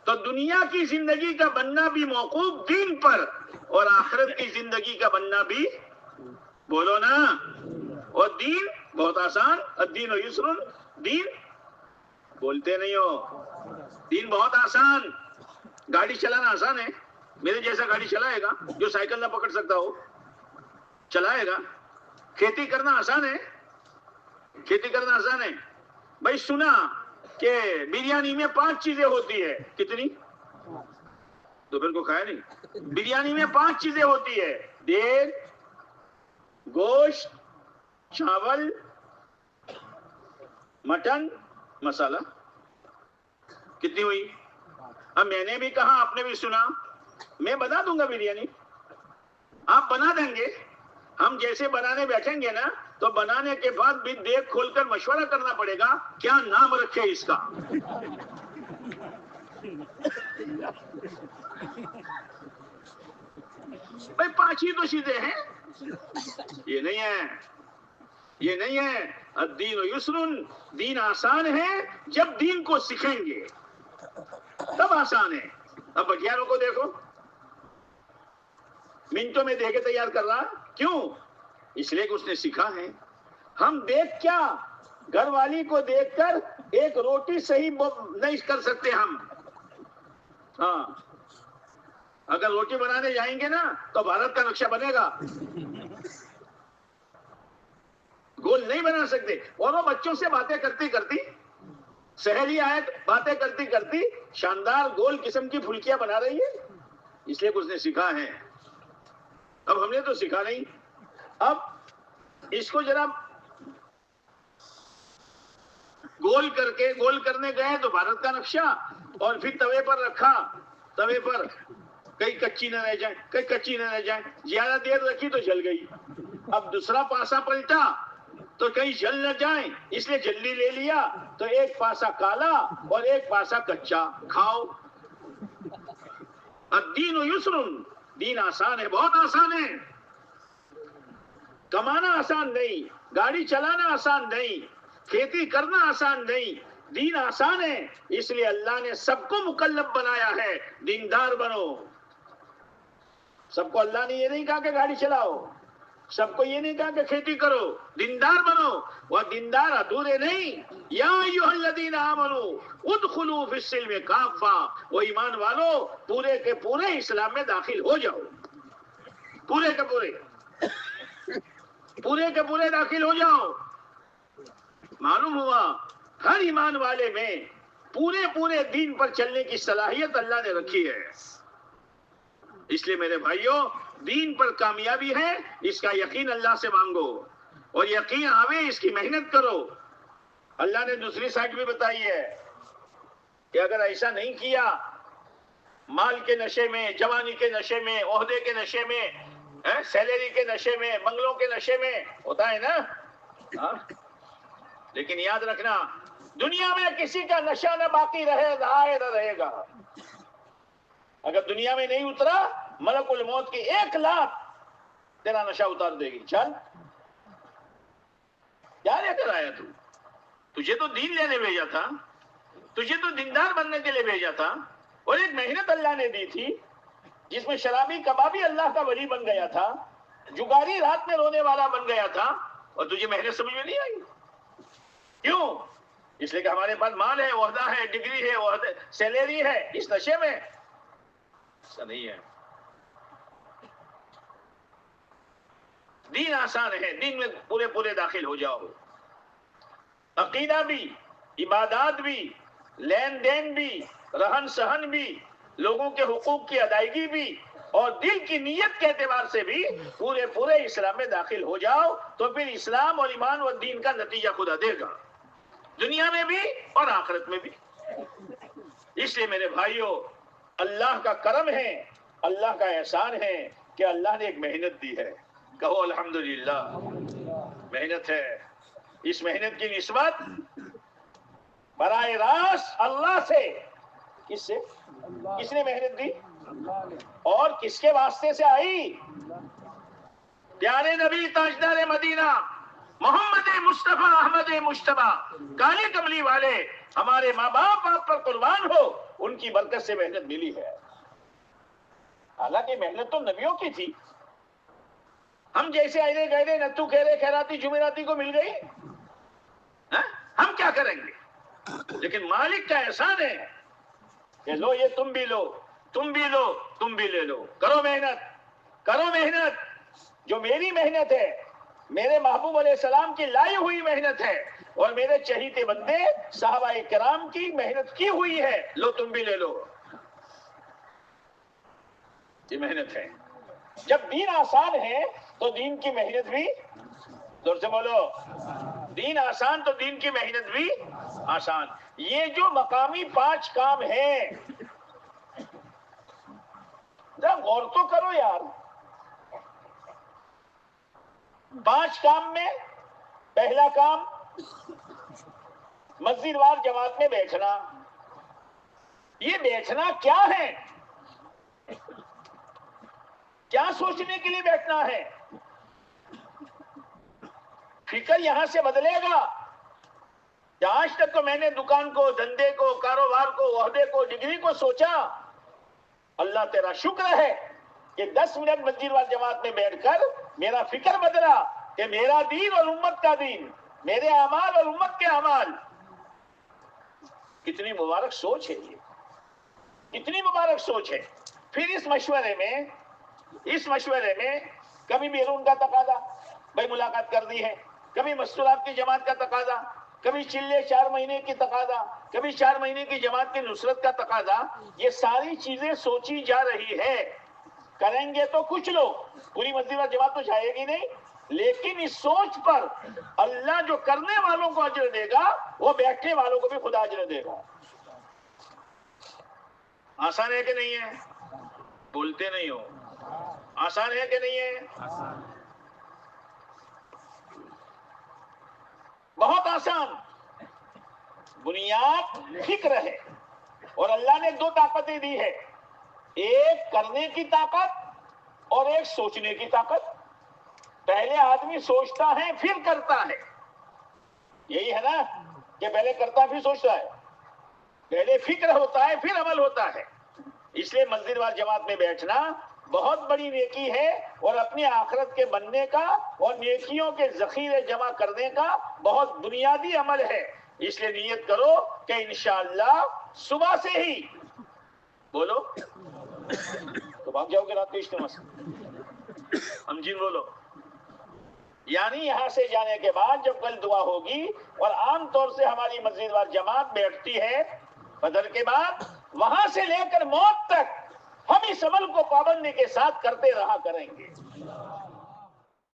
تو دنیا کی زندگی کا بننا بھی موقوف دین پر، اور آخرت کی زندگی کا بننا بھی، بولو نا، اور دین بہت آسان، الدین و یسر، دین بولتے نہیں ہو، دین بہت آسان. گاڑی چلانا آسان ہے، میرے جیسا گاڑی چلائے گا جو سائیکل نہ پکڑ سکتا ہو چلائے گا. کھیتی کرنا آسان ہے، کھیتی کرنا آسان ہے. بھائی سنا کہ بریانی میں 5 چیزیں ہوتی ہے، کتنی؟ دوپہر کو کھایا نہیں؟ بریانی میں 5 چیزیں ہوتی ہے، دال، گوشت، چاول، مٹن، مسالہ. کتنی ہوئی؟ اب میں نے بھی کہا، آپ نے بھی سنا، میں بنا دوں گا بریانی، آپ بنا دیں گے. ہم جیسے بنانے بیٹھیں گے نا تو بنانے کے بعد بھی دیکھ کھول کر مشورہ کرنا پڑے گا کیا نام رکھے اس کا. بھائی 5 ہی تو چیزیں ہیں، یہ نہیں ہے، یہ نہیں ہے. الدین یسر، دین آسان ہے جب دین کو سیکھیں گے تب آسان ہے. اب بٹیاروں کو دیکھو، منٹوں میں دے کے تیار کر رہا. کیوں؟ اس لیے کہ اس نے سیکھا ہے. ہم دیکھ کیا، گھر والی کو دیکھ کر ایک روٹی صحیح نہیں کر سکتے ہم. ہاں، اگر روٹی بنانے جائیں گے نا تو بھارت کا نقشہ بنے گا، گول نہیں بنا سکتے. اور وہ بچوں سے باتیں کرتی کرتی، سہیلی آئے باتیں کرتی کرتی شاندار گول قسم کی پھلکیاں بنا رہی ہے، اس لیے کہ اس نے سیکھا ہے. اب ہم نے تو سیکھا نہیں. اب اس کو ذرا گول کر کے، گول کرنے گئے تو بھارت کا نقشہ، اور پھر توے پر رکھا، توے پر کئی کچی نہ رہ جائیں، کئی کچی نہ رہ جائیں. زیادہ دیر رکھی تو جل گئی. اب دوسرا پاسا پلٹا تو کہیں جل نہ جائیں، اس لیے جلدی لے لیا تو ایک پاسا کالا اور ایک پاسا کچا. کھاؤ. الدین یسر، دین آسان ہے، بہت آسان ہے. کمانا آسان نہیں، گاڑی چلانا آسان نہیں، کھیتی کرنا آسان نہیں. دین آسان ہے، اس لیے اللہ نے سب کو مکلف بنایا ہے دیندار بنو. سب کو اللہ نے یہ نہیں کہا کہ گاڑی چلاؤ، سب کو یہ نہیں کہا کہ کھیتی کرو، دیندار بنو. وہ دیندار ادھورے نہیں. یا ایھا الذین آمنوا ادخلوا فی السلم کافہ، وہ ایمان والو پورے کے پورے اسلام میں داخل ہو جاؤ، پورے کے پورے، پورے کے پورے داخل ہو جاؤ. معلوم ہوا ہر ایمان والے میں پورے دین پر چلنے کی صلاحیت اللہ نے رکھی ہے. اس لیے میرے بھائیوں، دین پر کامیابی ہے، اس کا یقین اللہ سے مانگو، اور یقین آوے اس کی محنت کرو. اللہ نے دوسری سائڈ بھی بتائی ہے کہ اگر ایسا نہیں کیا، مال کے نشے میں، جوانی کے نشے میں، عہدے کے نشے میں، سیلری کے نشے میں، بنگلوں کے نشے میں، ہوتا ہے نا. لیکن یاد رکھنا، دنیا میں کسی کا نشہ نہ باقی رہے نہ رہے گا. اگر دنیا میں نہیں اترا، ملک الموت کی 1 لاکھ تیرا نشہ اتار دے گی. چل، کیا لے کر آیا تو؟ تجھے تو دین لینے بھیجا تھا، تجھے تو دیندار بننے کے لیے بھیجا تھا. اور ایک محنت اللہ نے دی تھی جس میں شرابی کبابی اللہ کا ولی بن گیا تھا، جگاری رات میں رونے والا بن گیا تھا، اور تجھے محنت سمجھ میں نہیں آئی. کیوں؟ اس لیے کہ ہمارے پاس مال ہے، عہدہ ہے، ڈگری ہے، سیلری ہے. اس نشے میں ایسا نہیں ہے. دین آسان ہے، دین میں پورے داخل ہو جاؤ. عقیدہ بھی، عبادات بھی، لین دین بھی، رہن سہن بھی، لوگوں کے حقوق کی ادائیگی بھی، اور دل کی نیت کے اعتبار سے بھی پورے اسلام میں داخل ہو جاؤ تو پھر اسلام اور ایمان و دین کا نتیجہ خدا دے گا، دنیا میں بھی اور آخرت میں بھی. اس لیے میرے بھائیوں، اللہ کا کرم ہے، اللہ کا احسان ہے کہ اللہ نے ایک محنت دی ہے. کہو الحمدللہ. محنت ہے. اس محنت کی نسبت براہ راست اللہ سے. کس سے؟ کس نے محنت دی اور کس کے واسطے سے آئی؟ پیارے نبی تاجدار مدینہ محمد مصطفیٰ احمد مجتبیٰ کالی کملی والے، ہمارے ماں باپ آپ پر قربان ہو، ان کی برکت سے محنت ملی ہے. حالانکہ محنت تو نبیوں کی تھی. ہم جیسے آئے گئے نتو خیرے خیراتی جمعراتی کو مل گئی، ہم کیا کریں گے؟ لیکن مالک کا احسان ہے کہ لو یہ تم بھی لو، تم بھی لو، تم بھی لے لو. کرو محنت، کرو محنت. جو میری محنت ہے، میرے محبوب علیہ السلام کی لائی ہوئی محنت ہے، اور میرے چہیتے بندے صحابہ کرام کی محنت کی ہوئی ہے. لو تم بھی لے لو. یہ محنت ہے. جب دین آسان ہے تو دین کی محنت بھی، زور سے بولو، دین آسان تو دین کی محنت بھی آسان. یہ جو مقامی 5 کام ہیں، ذرا غور تو کرو یار. 5 کام میں پہلا کام مسجد وار جماعت میں بیٹھنا. یہ بیٹھنا کیا ہے؟ کیا سوچنے کے لیے بیٹھنا ہے؟ فکر یہاں سے بدلے گا کہ آج تک تو میں نے دکان کو، دھندے کو، کاروبار کو، عہدے کو، ڈگری کو سوچا. اللہ تیرا شکر ہے کہ 10 منٹ مسجد وار جماعت میں بیٹھ کر میرا فکر بدلا کہ میرا دین اور امت کا دین، میرے اعمال اور امت کے اعمال. کتنی مبارک سوچ ہے یہ، کتنی مبارک سوچ ہے. پھر اس مشورے میں کبھی بیرون کا تقاضا، بھائی ملاقات کرنی ہے، کبھی مستورات کی جماعت کا تقاضا، کبھی چلے 4 مہینے کی تقاضا، کبھی 4 مہینے کی جماعت کی نصرت کا تقاضا. یہ ساری چیزیں سوچی جا رہی ہے. کریں گے تو کچھ لوگ، پوری مسجد وار جماعت تو جائے گی نہیں، لیکن اس سوچ پر اللہ جو کرنے والوں کو اجر دے گا، وہ بیٹھنے والوں کو بھی خدا اجر دے گا. آسان ہے کہ نہیں ہے؟ بولتے نہیں ہو. آسان ہے کہ نہیں ہے؟ بہت آسان. بنیاد فکر ہے، اور اللہ نے 2 طاقتیں دی ہے، ایک کرنے کی طاقت اور ایک سوچنے کی طاقت. پہلے آدمی سوچتا ہے پھر کرتا ہے. یہی ہے نا کہ پہلے کرتا پھر سوچتا ہے. پہلے فکر ہوتا ہے پھر عمل ہوتا ہے. اس لیے مسجد وار جماعت میں بیٹھنا بہت بڑی نیکی ہے، اور اپنی آخرت کے بننے کا اور نیکیوں کے ذخیرے جمع کرنے کا بہت بنیادی عمل ہے. اس لیے نیت کرو کہ انشاءاللہ صبح سے ہی بولو تو بھاگ جاؤ گے رات کو اجتماع سے. ہم جن بولو، یعنی یہاں سے جانے کے بعد جب کل دعا ہوگی، اور عام طور سے ہماری مسجد وار جماعت بیٹھتی ہے بدر کے بعد، وہاں سے لے کر موت تک ہم اس عمل کو پابندی کے ساتھ کرتے رہا کریں گے.